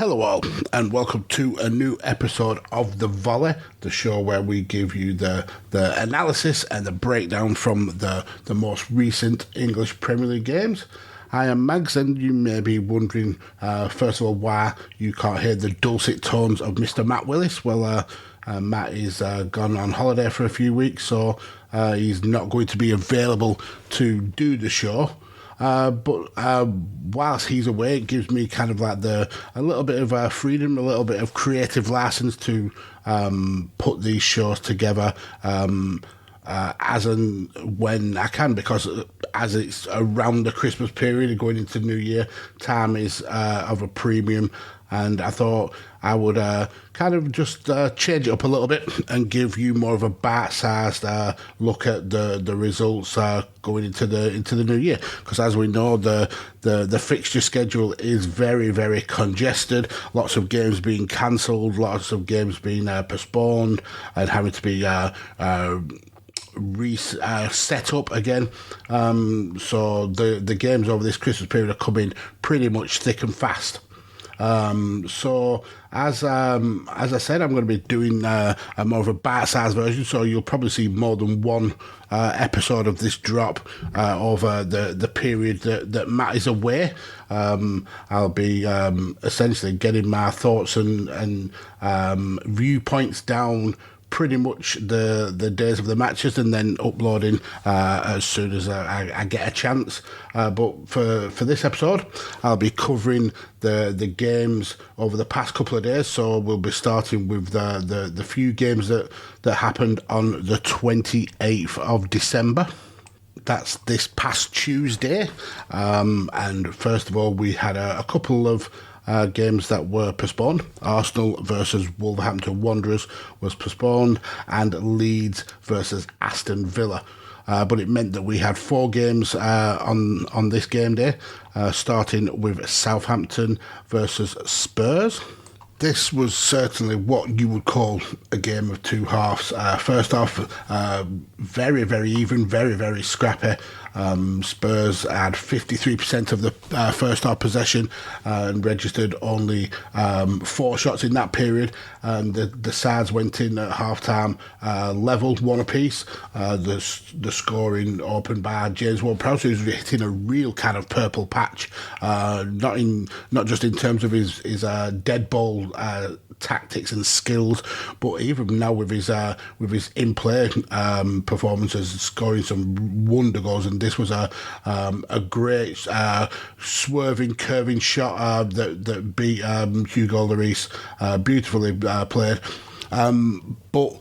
Hello all, and welcome to a new episode of The Volley, the show where we give you the analysis and the breakdown from the most recent English Premier League games. I am Mags, and you may be wondering, first of all, why you can't hear the dulcet tones of Mr. Matt Willis. Well, Matt is gone on holiday for a few weeks, so he's not going to be available to do the show. But whilst he's away, it gives me kind of like a little bit of freedom, a little bit of creative license to put these shows together as and when I can, because as it's around the Christmas period and going into New Year, time is of a premium. And I thought I would kind of just change it up a little bit and give you more of a bite-sized look at the results going into the new year. Because as we know, the fixture schedule is very, very congested. Lots of games being cancelled, lots of games being postponed and having to be set up again. So the games over this Christmas period are coming pretty much thick and fast. So as I said, I'm going to be doing a more of a bite-sized version, so you'll probably see more than one episode of this drop over the period that Matt is away. I'll be essentially getting my thoughts and viewpoints down pretty much the days of the matches, and then uploading as soon as I get a chance. But for this episode, I'll be covering the games over the past couple of days. So we'll be starting with the few games that happened on the 28th of December. That's this past Tuesday. And first of all, we had a couple of games that were postponed. Arsenal versus Wolverhampton Wanderers was postponed, and Leeds versus Aston Villa. But it meant that we had four games on this game day, starting with Southampton versus Spurs. This was certainly what you would call a game of two halves. First half, very, very even, very, very scrappy. Spurs had 53% of the first half possession and registered only 4 shots in that period. The sides went in at half-time level, one apiece. The scoring opened by James Ward-Prowse, who's hitting a real kind of purple patch, not just in terms of his dead ball tactics and skills, but even now with his in-play performances, scoring some wonder goals. And this was a great swerving, curving shot that beat Hugo Lloris, beautifully played. But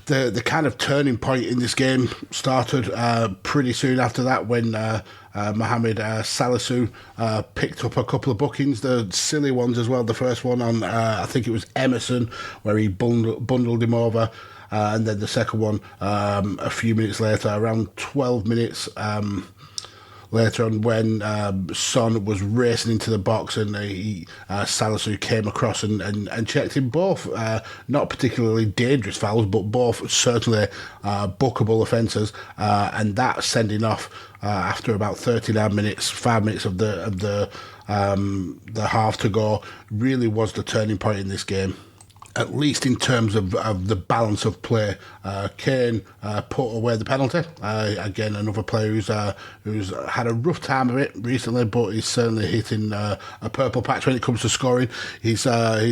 the kind of turning point in this game started pretty soon after that, when Mohamed Salisu picked up a couple of bookings, the silly ones as well. The first one on, I think it was Emerson, where he bundled him over. And then the second one a few minutes later, around 12 minutes later on, when Son was racing into the box, and Salisu came across and checked him. Both not particularly dangerous fouls, but both certainly bookable offences, and that sending off after about 39 minutes, 5 minutes of the half to go, really was the turning point in this game, at least in terms of the balance of play. Kane put away the penalty. Again, another player who's had a rough time of it recently, but he's certainly hitting a purple patch when it comes to scoring. His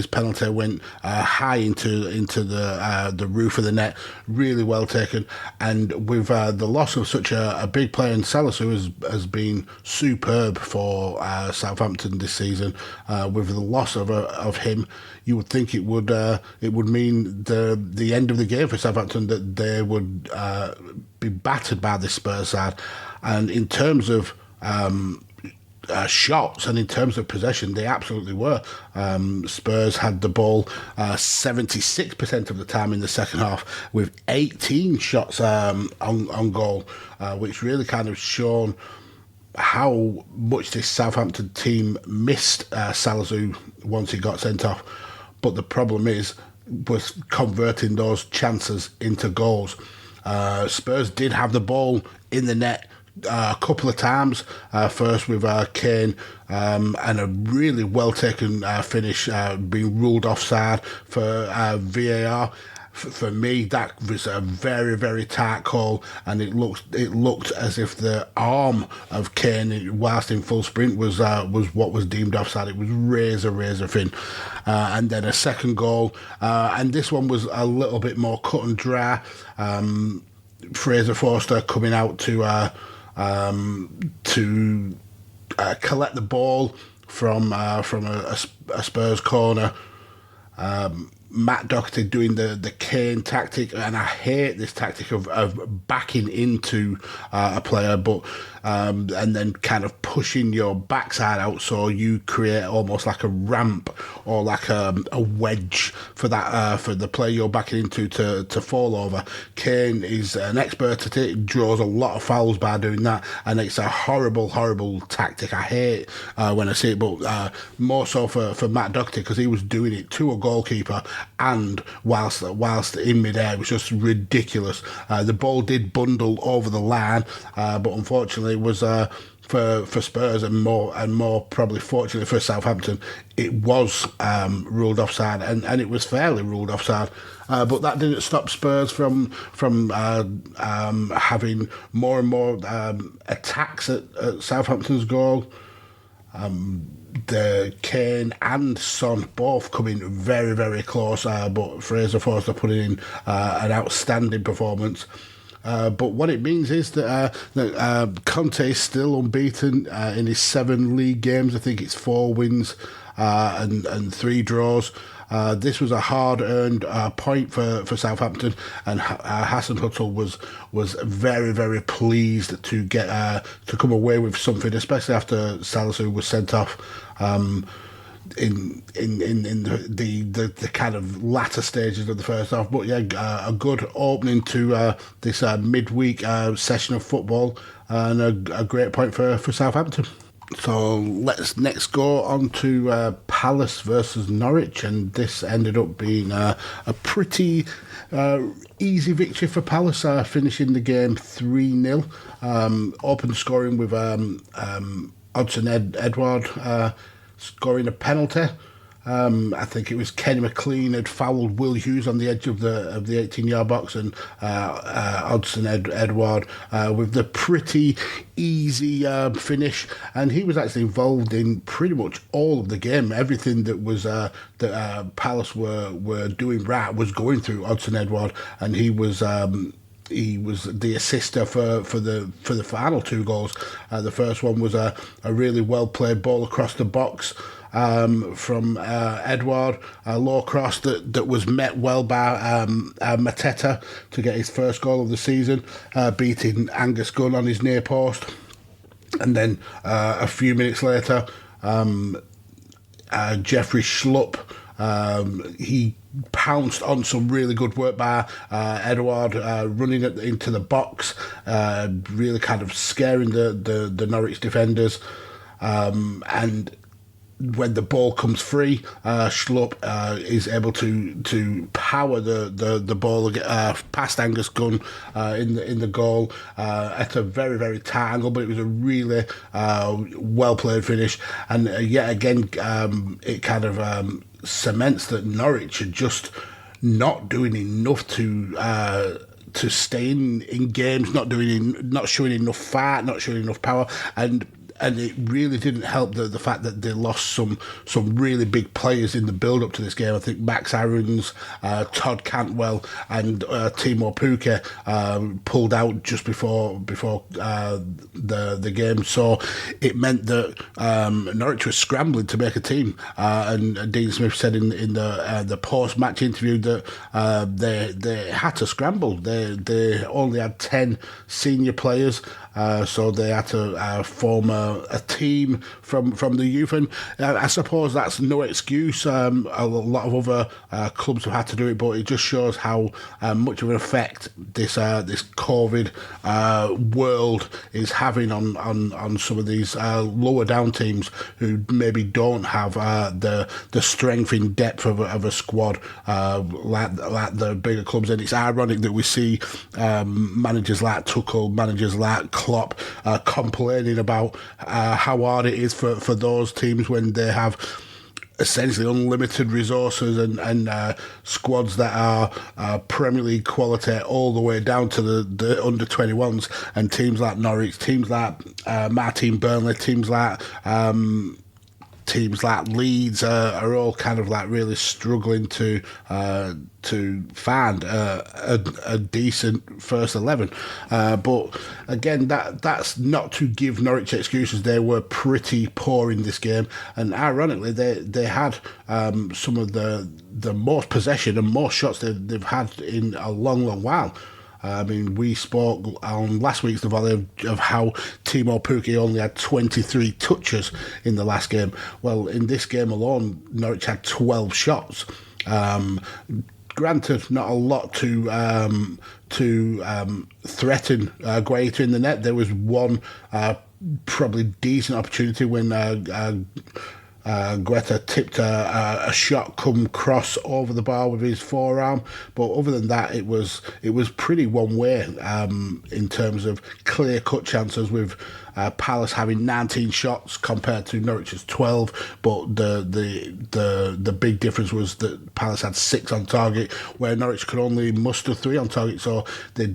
penalty went high into the roof of the net. Really well taken. And with the loss of such a big player, and Salisu has been superb for Southampton this season. With the loss of him, you would think it would mean the end of the game for Southampton, that they would be battered by the Spurs side. And in terms of shots and in terms of possession, they absolutely were. Spurs had the ball 76% of the time in the second half, with 18 shots on goal, which really kind of shown how much this Southampton team missed Salisu once he got sent off. But the problem was converting those chances into goals. Spurs did have the ball in the net a couple of times. First with Kane, and a really well taken finish, being ruled offside for VAR. For me, that was a very, very tight call, and it looked as if the arm of Kane, whilst in full sprint, was what was deemed offside. It was razor thin, and then a second goal, and this one was a little bit more cut and dry. Fraser Forster coming out to collect the ball from a Spurs corner. Matt Doherty doing the Kane tactic, and I hate this tactic of backing into a player, but and then kind of pushing your backside out so you create almost like a ramp or like a wedge for that for the player you're backing into to fall over. Kane is an expert at it, draws a lot of fouls by doing that, and it's a horrible tactic. I hate when I see it, but more so for Matt Doherty, because he was doing it to a goalkeeper, and whilst in midair, it was just ridiculous. The ball did bundle over the line, but unfortunately it was for Spurs, and more probably fortunately for Southampton, it was ruled offside, and it was fairly ruled offside. But that didn't stop Spurs from having more and more attacks at Southampton's goal. The Kane and Son both coming very close, but Fraser Forster putting in an outstanding performance. But what it means is that Conte is still unbeaten in his 7 league games. I think it's 4 wins and 3 draws. This was a hard-earned point for Southampton, and Hasenhüttl was very pleased to get to come away with something, especially after Salisu was sent off in the kind of latter stages of the first half. But yeah, a good opening to this midweek session of football, and a great point for Southampton. So let's next go on to Palace versus Norwich, and this ended up being a pretty easy victory for Palace, finishing the game 3-0. Open scoring with Odsonne Edouard scoring a penalty. I think it was Kenny McLean had fouled Will Hughes on the edge of the 18-yard box, and Odsonne Edouard with the pretty easy finish, and he was actually involved in pretty much all of the game. Everything that was that Palace were doing right was going through Odsonne Edouard, and he was the assister for the final 2 goals. The first one was a really well played ball across the box from Edouard, a low cross that was met well by Mateta to get his first goal of the season, beating Angus Gunn on his near post. And then a few minutes later, Jeffrey Schlupp, he pounced on some really good work by Edouard, running into the box, really kind of scaring the Norwich defenders, and when the ball comes free, Schlupp is able to power the ball past Angus Gunn in the goal at a very tight angle, but it was a really well played finish, and yet again it kind of cements that Norwich are just not doing enough to stay in games, not showing enough fight, not showing enough power, and it really didn't help the fact that they lost some really big players in the build-up to this game. I think Max Aarons, Todd Cantwell and Timo Pukki pulled out just before the game. So it meant that Norwich was scrambling to make a team. And Dean Smith said in the post-match interview that they had to scramble. They only had 10 senior players, so they had to form a a team from the youth, and I suppose that's no excuse. A lot of other clubs have had to do it, but it just shows how much of an effect this COVID world is having on some of these lower down teams who maybe don't have the strength in depth of a squad like the bigger clubs. And it's ironic that we see managers like Tuchel, managers like Klopp complaining about how hard it is for those teams when they have essentially unlimited resources and squads that are Premier League quality all the way down to the under 21s, and teams like Norwich, teams like Burnley, teams like Leeds are all kind of like really struggling to find a decent first 11. But again, that's not to give Norwich excuses. They were pretty poor in this game, and ironically, they had some of the most possession and most shots they've had in a long while. I mean, we spoke on last week's The Volley of how Timo Pukki only had 23 touches in the last game. Well, in this game alone, Norwich had 12 shots. Granted, not a lot to threaten Guaita in the net. There was one probably decent opportunity when Guaita tipped a shot come cross over the bar with his forearm, but other than that, it was pretty one way in terms of clear cut chances, with Palace having 19 shots compared to Norwich's 12. But the big difference was that Palace had 6 on target, where Norwich could only muster 3 on target. So they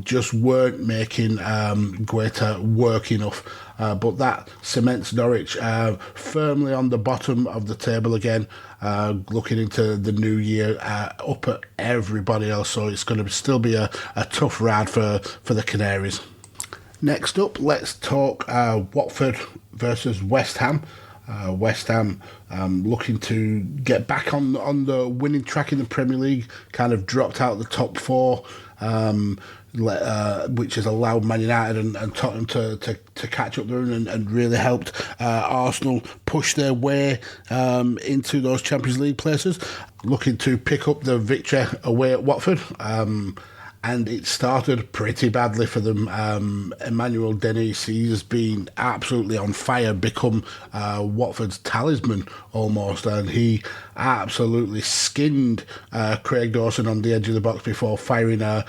just weren't making Guaita work enough. But that cements Norwich firmly on the bottom of the table again, looking into the new year, up at everybody else. So it's going to still be a tough ride for the Canaries. Next up, let's talk Watford versus West Ham. West Ham looking to get back on the winning track in the Premier League, kind of dropped out of the top 4. Which has allowed Man United and Tottenham to catch up there and really helped Arsenal push their way into those Champions League places. Looking to pick up the victory away at Watford. And it started pretty badly for them. Emmanuel Dennis, he's been absolutely on fire, become Watford's talisman almost, and he absolutely skinned Craig Dawson on the edge of the box before firing a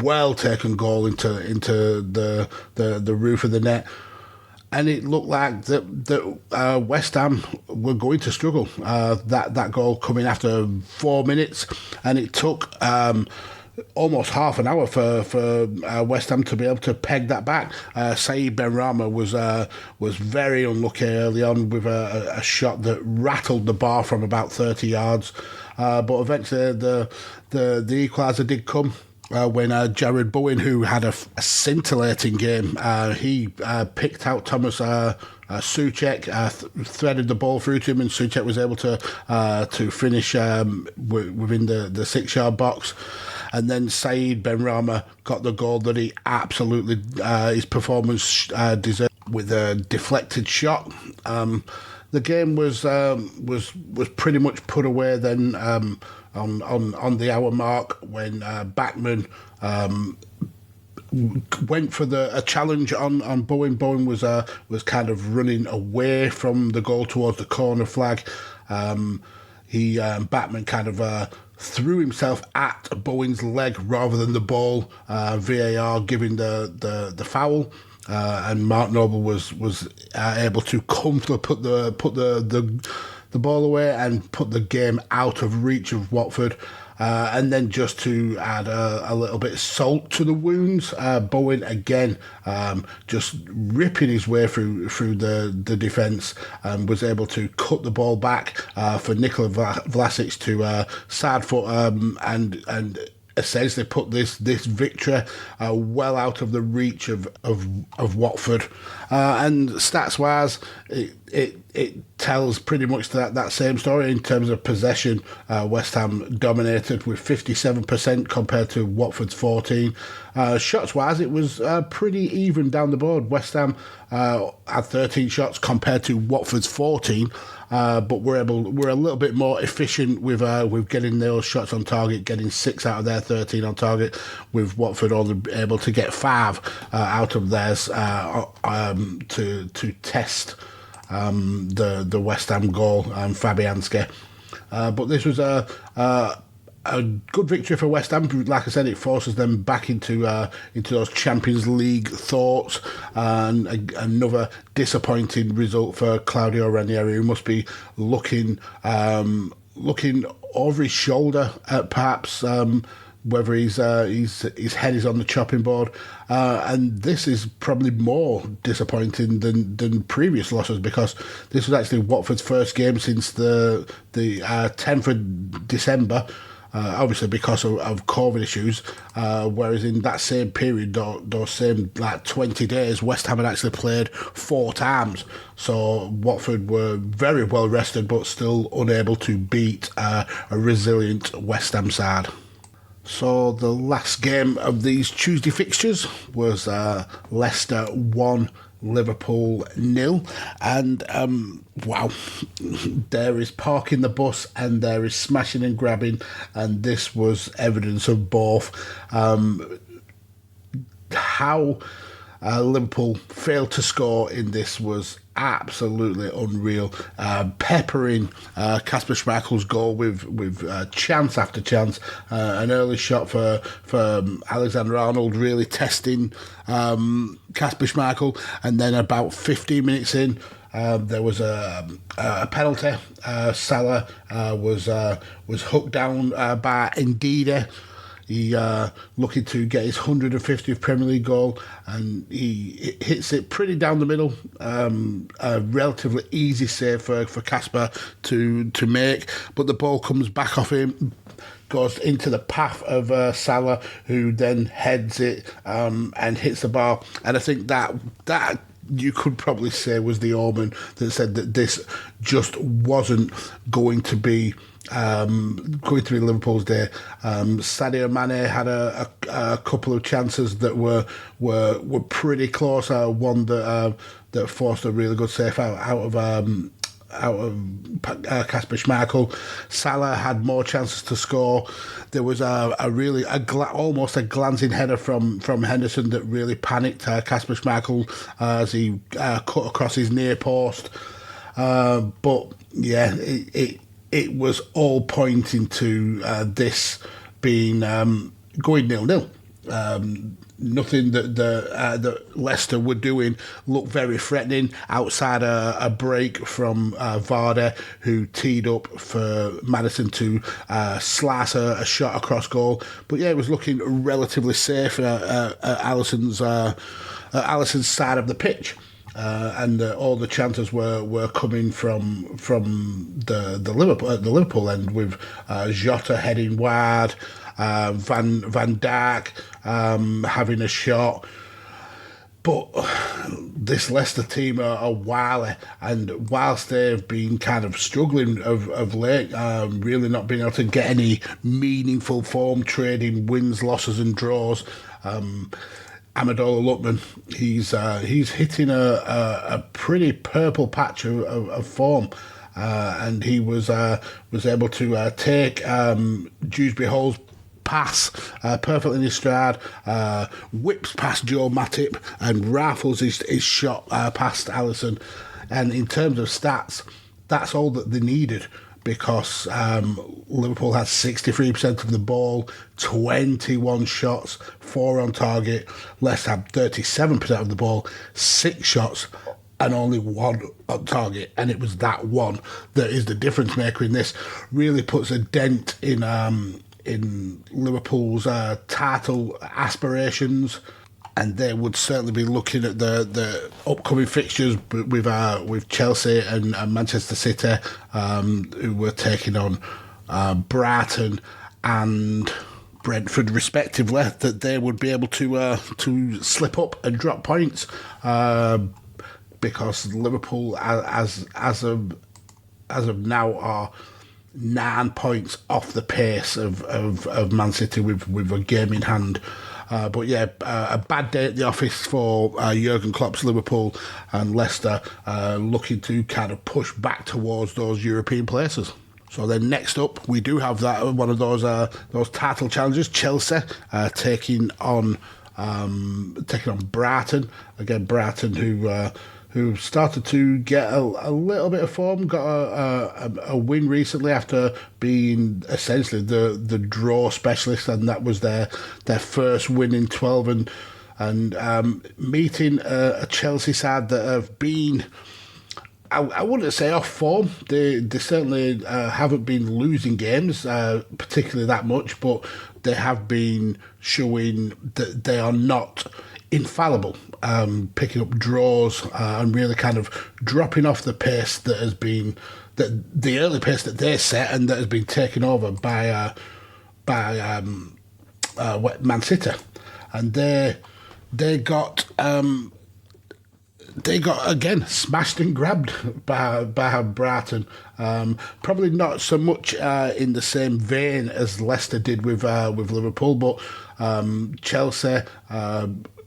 well-taken goal into the roof of the net. And it looked like that West Ham were going to struggle. That goal coming after 4 minutes, and it took almost half an hour for West Ham to be able to peg that back. Saeed Benrahma was very unlucky early on with a shot that rattled the bar from about 30 yards. But eventually the equaliser did come. When Jared Bowen, who had a scintillating game, he picked out Thomas Souček, threaded the ball through to him, and Souček was able to finish within the 6-yard box. And then Saeed Benrahma got the goal that he absolutely his performance deserved with a deflected shot. The game was pretty much put away then on the hour mark when Bachmann went for a challenge on Bowen. Bowen was kind of running away from the goal towards the corner flag. Bachmann kind of threw himself at Bowen's leg rather than the ball. VAR giving the foul. And Mark Noble was able to comfortably put the ball away and put the game out of reach of Watford. And then just to add a little bit of salt to the wounds, Bowen again just ripping his way through the defence, and was able to cut the ball back for Nikola Vlasic to side foot and essentially put this victory well out of the reach of Watford. And stats wise, it tells pretty much that same story in terms of possession. West Ham dominated with 57% compared to Watford's 14. Shots wise, it was pretty even down the board. West Ham had 13 shots compared to Watford's 14. But we're a little bit more efficient with getting those shots on target, getting 6 out of their 13 on target, with Watford only able to get 5 out of theirs to test the West Ham goal, Fabianski. But this was a good victory for West Ham. Like I said, it forces them back into those Champions League thoughts. And another disappointing result for Claudio Ranieri, who must be looking over his shoulder at perhaps whether his head is on the chopping board. And this is probably more disappointing than previous losses, because this was actually Watford's first game since the 10th of December. Obviously because of COVID issues, whereas in that same period, those same 20 days, West Ham had actually played 4 times. So Watford were very well rested, but still unable to beat a resilient West Ham side. So the last game of these Tuesday fixtures was Leicester 1, Liverpool 0, and wow, there is parking the bus and there is smashing and grabbing, and this was evidence of both. How Liverpool failed to score in this was absolutely unreal. Peppering Kasper Schmeichel's goal with chance after chance. An early shot for Alexander-Arnold, really testing Kasper Schmeichel, and then about 15 minutes in, there was a penalty. Salah was hooked down by Ndidi. He looking to get his 150th Premier League goal, and he hits it pretty down the middle. A relatively easy save for Kasper to make, but the ball comes back off him, goes into the path of Salah, who then heads it and hits the bar. And I think that you could probably say was the omen that said that this just wasn't going to be Liverpool's day. Sadio Mane had a couple of chances that were pretty close. One that forced a really good save out of Kasper Schmeichel. Salah had more chances to score. There was almost a glancing header from Henderson that really panicked Kasper Schmeichel as he cut across his near post. But yeah, it was all pointing to this being going 0-0. Nothing that Leicester were doing looked very threatening outside a break from Vardy, who teed up for Maddison to slice a shot across goal. But yeah, it was looking relatively safe at Alisson's side of the pitch. And all the chances were coming from the Liverpool end, with Jota heading wide, Van Dijk having a shot. But this Leicester team are wily, and whilst they've been kind of struggling of late, really not being able to get any meaningful form, trading wins, losses and draws, Amendola Lookman, he's hitting a pretty purple patch of form, and he was able to take Dewsbury Hall's pass perfectly in his stride, whips past Joe Matip and rifles his shot past Alisson. And in terms of stats, that's all that they needed, because Liverpool had 63% of the ball, 21 shots, 4 on target. Leicester had 37% of the ball, 6 shots, and only 1 on target. And it was that one that is the difference maker in this. Really puts a dent in Liverpool's title aspirations. And they would certainly be looking at the upcoming fixtures with Chelsea and Manchester City, who were taking on Brighton and Brentford respectively, that they would be able to slip up and drop points, because Liverpool, as of as of now are 9 points off the pace of Man City with a game in hand. But yeah, a bad day at the office for Jurgen Klopp's Liverpool, and Leicester looking to kind of push back towards those European places. So then next up, we do have that one of those title challenges, Chelsea taking on Brighton. Again, Brighton who started to get a little bit of form, got a win recently after being essentially the draw specialist, and that was their first win in 12, and meeting a Chelsea side that have been, I wouldn't say off form. They certainly haven't been losing games, particularly that much, but they have been showing that they are not infallible, picking up draws and really kind of dropping off the pace that has been the early pace that they set and that has been taken over by Man City, and they got again smashed and grabbed by Brighton. Probably not so much in the same vein as Leicester did with Liverpool, but Chelsea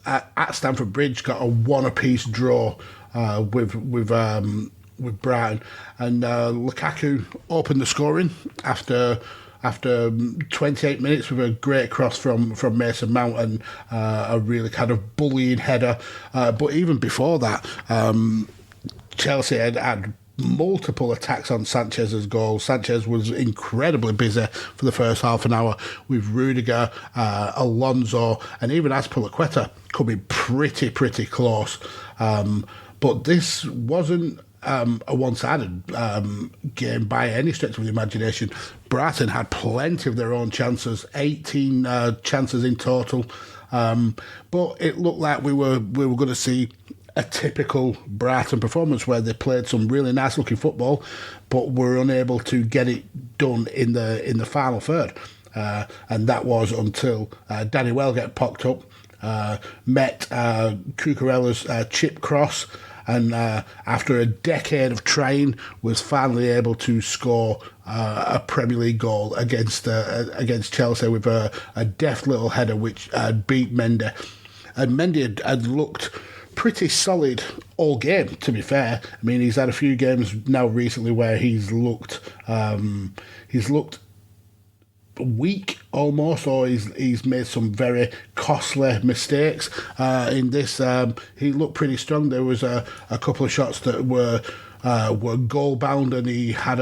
at Stamford Bridge got a 1-apiece draw with Brighton, and Lukaku opened the scoring after 28 minutes with a great cross from Mason Mount and a really kind of bullying header. But even before that, Chelsea had multiple attacks on Sanchez's goal. Sanchez was incredibly busy for the first half an hour with Rudiger, Alonso, and even Azpilicueta coming pretty close. But this wasn't a one-sided game by any stretch of the imagination. Brighton had plenty of their own chances, 18 chances in total, but it looked like we were going to see a typical Brighton performance where they played some really nice looking football, but were unable to get it done in the final third, and that was until Danny Welbeck popped up, met Cucurella's chip cross, and after a decade of trying, was finally able to score a Premier League goal against Chelsea with a deft little header which beat Mendy. And Mendy had looked pretty solid all game, to be fair. I mean, he's had a few games now recently where he's looked weak almost, or he's made some very costly mistakes. In this, he looked pretty strong. There was a couple of shots that were goal bound, and he had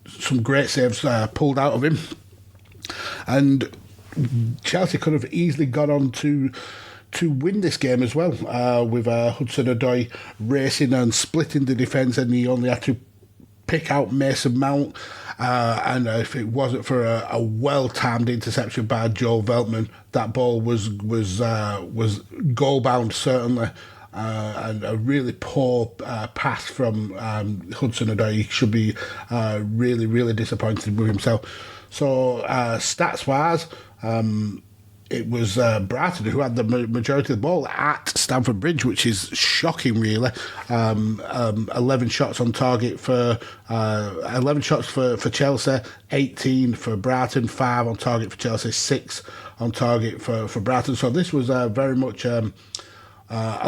some great saves pulled out of him. And Chelsea could have easily gone on to win this game as well, with Hudson-Odoi racing and splitting the defence, and he only had to pick out Mason Mount, and if it wasn't for a well-timed interception by Joel Veltman, that ball was goal-bound certainly, and a really poor pass from Hudson-Odoi. He should be really disappointed with himself. So stats-wise, it was Brighton who had the majority of the ball at Stamford Bridge, which is shocking, really. 11 shots on target for 11 shots for Chelsea, 18 for Brighton, 5 on target for Chelsea, 6 on target for Brighton. So this was very much a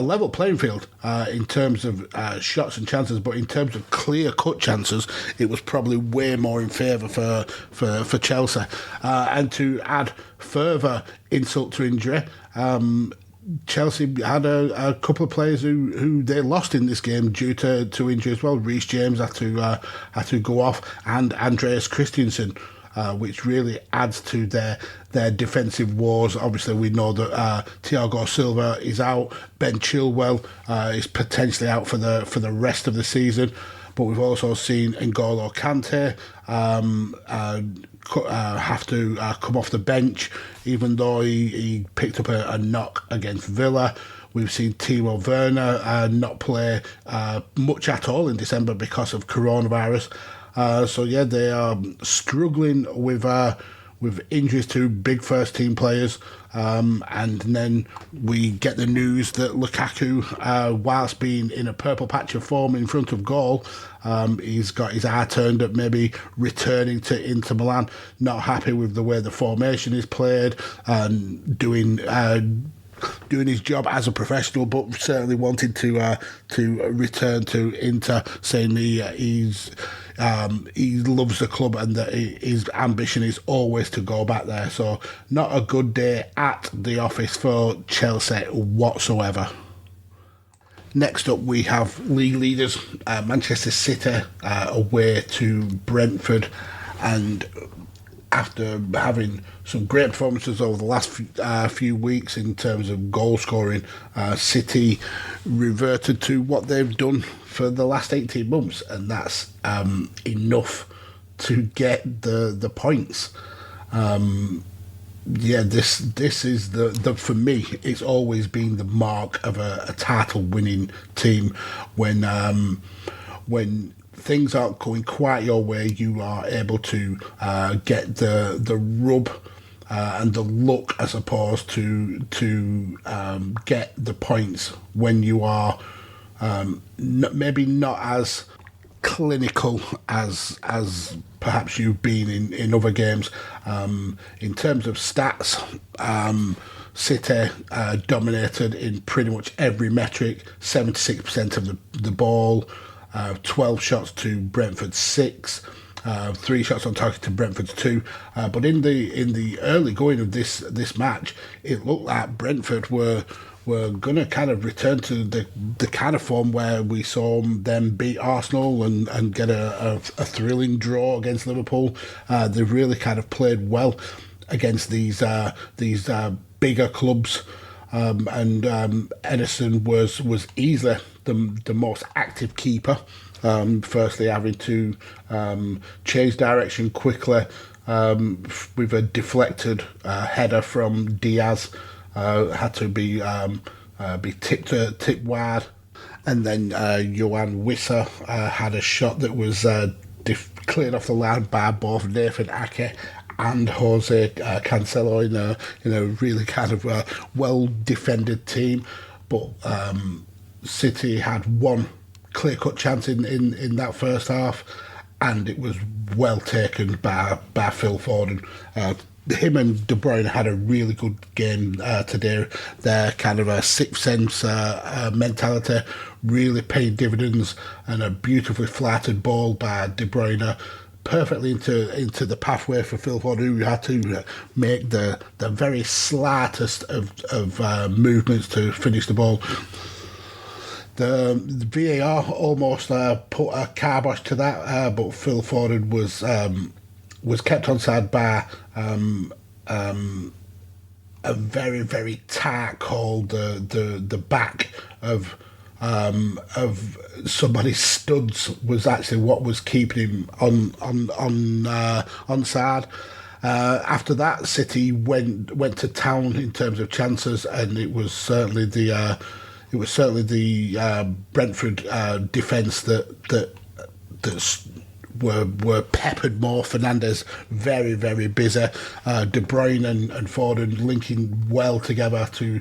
level playing field in terms of shots and chances, but in terms of clear-cut chances, it was probably way more in favour for Chelsea. And to add further insult to injury, Chelsea had a couple of players who they lost in this game due to injury as well. Reece James had to go off, and Andreas Christensen, which really adds to their defensive woes. Obviously, we know that Thiago Silva is out. Ben Chilwell is potentially out for the rest of the season. But we've also seen N'Golo Kante have to come off the bench, even though he picked up a knock against Villa. We've seen Timo Werner not play much at all in December because of coronavirus. So yeah, they are struggling with with injuries to big first team players. And then we get the news that Lukaku, whilst being in a purple patch of form in front of goal, he's got his eye turned at maybe returning to Inter Milan, not happy with the way the formation is played, and doing his job as a professional, but certainly wanted to return to Inter, saying he loves the club and that his ambition is always to go back there. So not a good day at the office for Chelsea whatsoever. Next up, we have league leaders Manchester City away to Brentford, and after having some great performances over the last few weeks in terms of goal scoring, City reverted to what they've done for the last 18 months, and that's enough to get the points. This is the for me, it's always been the mark of a title winning team when things aren't going quite your way, you are able to get the rub and the luck, as opposed to get the points when you are maybe not as clinical as perhaps you've been in other games. In terms of stats, City dominated in pretty much every metric. 76% of the ball, 12 shots to Brentford's 6, 3 shots on target to Brentford's 2. But in the early going of this match, it looked like Brentford were going to kind of return to the kind of form where we saw them beat Arsenal and get a thrilling draw against Liverpool. They've really kind of played well against these bigger clubs. And Ederson was easily the most active keeper. Firstly, having to change direction quickly with a deflected header from Diaz, had to be tipped wide, and then Johan Wissa had a shot that was cleared off the line by both Nathan Ake and Jose Cancelo in a really kind of well defended team. But City had one clear-cut chance in that first half, and it was well taken by Phil Foden. Him and De Bruyne had a really good game today. Their kind of a sixth sense mentality really paid dividends, and a beautifully flattered ball by De Bruyne perfectly into the pathway for Phil Foden, who had to make the very slightest of movements to finish the ball. The VAR almost put a kibosh to that, but Phil Foden was kept onside by a very, very tight call. The back of somebody's studs was actually what was keeping him onside. After that, City went to town in terms of chances, and it was certainly the Brentford defence that were peppered more. Fernandes very, very busy. De Bruyne and Foden linking well together to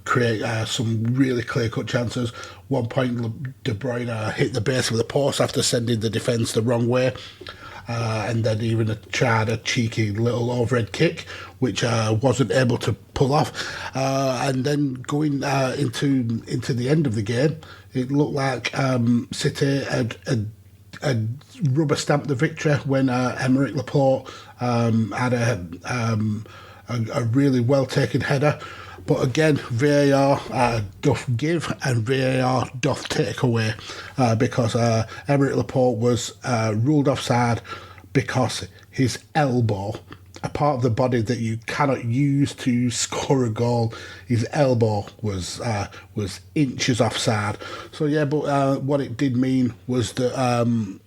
create some really clear-cut chances. One point, De Bruyne hit the base of the post after sending the defence the wrong way. And then even tried a cheeky little overhead kick, which wasn't able to pull off. And then going into the end of the game, it looked like City had rubber stamped the victory when Aymeric Laporte had a really well taken header. But again, VAR doth give and VAR doth take away, because Aymeric Laporte was ruled offside because his elbow, a part of the body that you cannot use to score a goal, his elbow was inches offside. So yeah, but what it did mean was that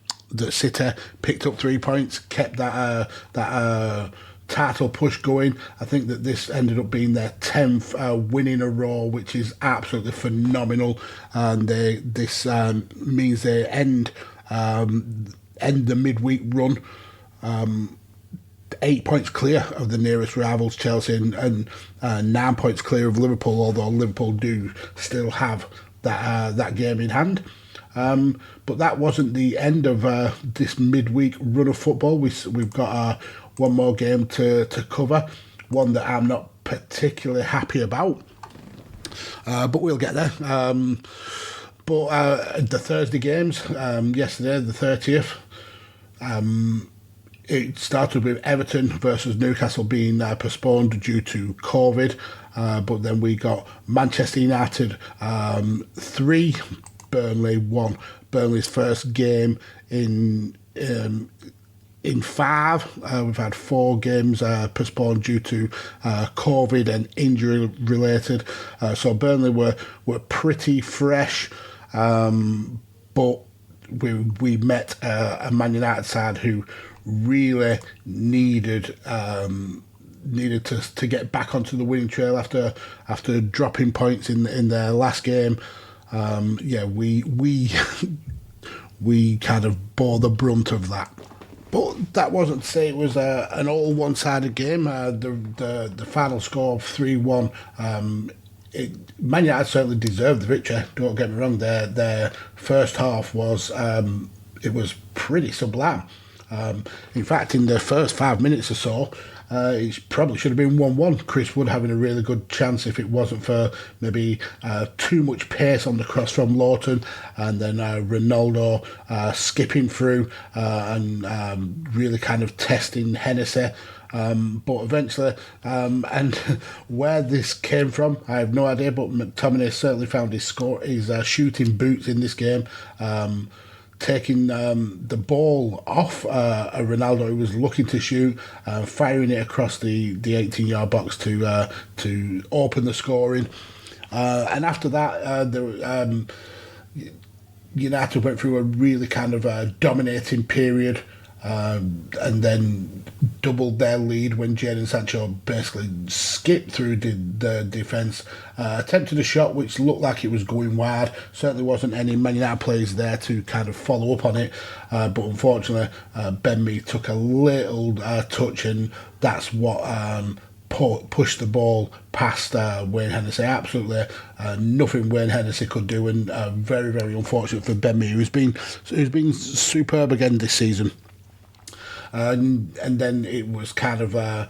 City picked up 3 points, kept that title push going. I think that this ended up being their 10th win in a row, which is absolutely phenomenal. And this means they end the midweek run 8 points clear of the nearest rivals, Chelsea, and 9 points clear of Liverpool, although Liverpool do still have that game in hand. But that wasn't the end of this midweek run of football. We've got one more game to cover, one that I'm not particularly happy about, but we'll get there. But the Thursday games, yesterday, the 30th, it started with Everton versus Newcastle being postponed due to COVID, but then we got Manchester United 3, Burnley 1. Burnley's first game in 5. We've had 4 games postponed due to COVID and injury related. So Burnley were pretty fresh, but we met a Man United side who really needed to get back onto the winning trail after dropping points in their last game. We kind of bore the brunt of that. But that wasn't to say it was an all one-sided game. The final score of 3-1. Man United certainly deserved the victory. Don't get me wrong. Their first half was pretty sublime. In fact, in the first 5 minutes or so, it probably should have been 1-1. Chris Wood having a really good chance if it wasn't for maybe too much pace on the cross from Lawton, and then Ronaldo skipping through and really kind of testing Hennessy. But eventually, and where this came from, I have no idea, but McTominay certainly found his shooting boots in this game. Taking the ball off a Ronaldo who was looking to shoot, firing it across the 18-yard box to open the scoring. And after that, United went through a really kind of dominating period, and then doubled their lead when Jadon Sancho basically skipped through the defence, attempted a shot which looked like it was going wide. Certainly wasn't any Man United players there to kind of follow up on it, but unfortunately Ben Mee took a little touch, and that's what pushed the ball past Wayne Hennessy. Absolutely nothing Wayne Hennessy could do, and very, very unfortunate for Ben Mee, who's been superb again this season. And then it was kind of a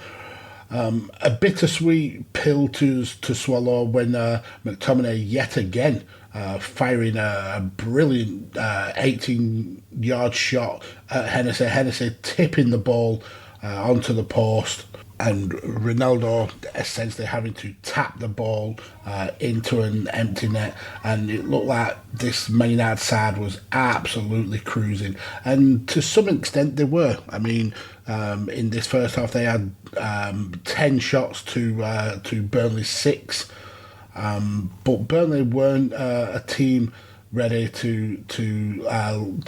bittersweet pill to swallow when McTominay yet again firing a brilliant 18-yard shot at Hennessy. Hennessy tipping the ball onto the post, and Ronaldo essentially having to tap the ball into an empty net, and it looked like this Man United side was absolutely cruising, and to some extent they were. I mean, in this first half they had 10 shots to Burnley's 6, but Burnley weren't a team ready to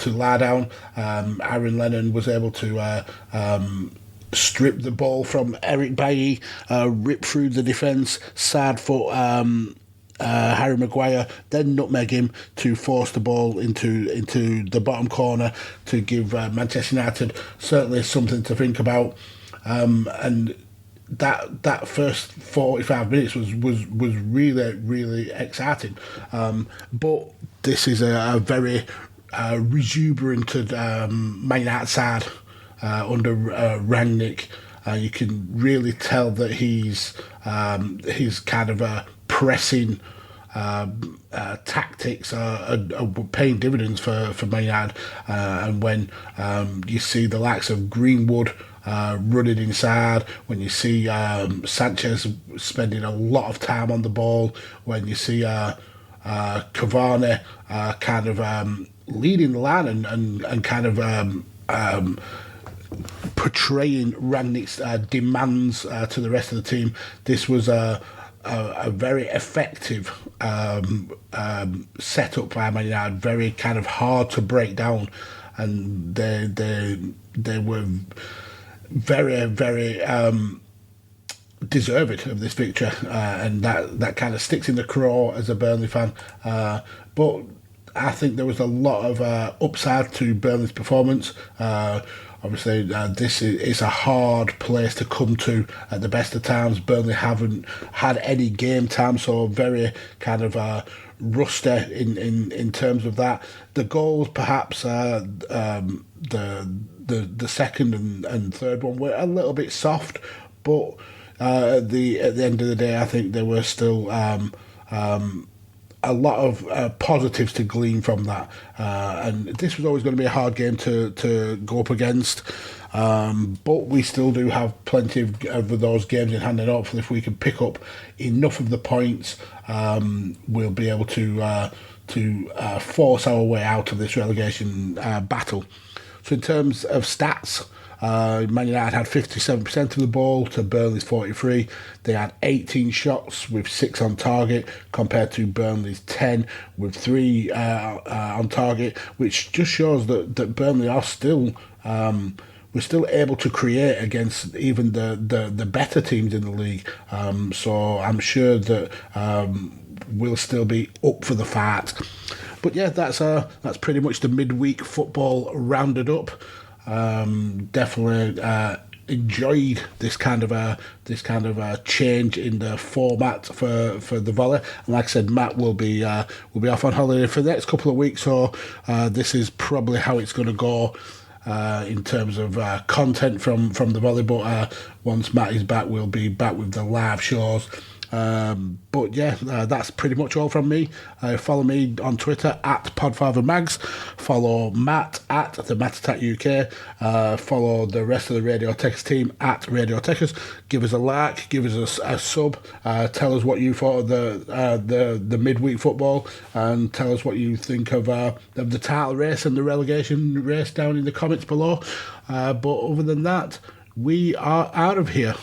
lie down. Aaron Lennon was able to strip the ball from Eric Bailly, rip through the defence, side foot Harry Maguire, then nutmeg him to force the ball into the bottom corner to give Manchester United certainly something to think about. And that first 45 minutes was really, really exciting. But this is a very exuberant Man United side under Rangnick. You can really tell that he's kind of pressing tactics are paying dividends for Man United. And when you see the likes of Greenwood running inside, when you see Sanchez spending a lot of time on the ball, when you see Cavani kind of leading the line and kind of portraying Rangnick's demands to the rest of the team, this was a very effective setup by Man United, very kind of hard to break down, and they were very, very deserved of this victory, and that kind of sticks in the craw as a Burnley fan. But I think there was a lot of upside to Burnley's performance. Obviously, this is a hard place to come to at the best of times. Burnley haven't had any game time, so very kind of rusty in terms of that. The goals, perhaps the second and third one were a little bit soft, but at the end of the day, I think there were still a lot of positives to glean from that. And this was always going to be a hard game to go up against. But we still do have plenty of those games in hand, and hopefully if we can pick up enough of the points, we'll be able to force our way out of this relegation battle. So in terms of stats, Man United had 57% of the ball to Burnley's 43%. They had 18 shots with 6 on target compared to Burnley's 10 with 3 on target, which just shows that Burnley are still we're still able to create against even the better teams in the league. So I'm sure that we'll still be up for the fight. But yeah, that's pretty much the midweek football rounded up. Definitely enjoyed this kind of change in the format for the Volley. And like I said, Matt will be off on holiday for the next couple of weeks, so this is probably how it's going to go in terms of content from the Volley. But once Matt is back, we'll be back with the live shows. But yeah, that's pretty much all from me. Follow me on Twitter at PodfatherMags. Follow Matt at the Matt Attack UK. Follow the rest of the Radio Tekkers team at Radio Tekkers. Give us a like, give us a sub. Tell us what you thought of the midweek football, and tell us what you think of the title race and the relegation race down in the comments below. But other than that, we are out of here.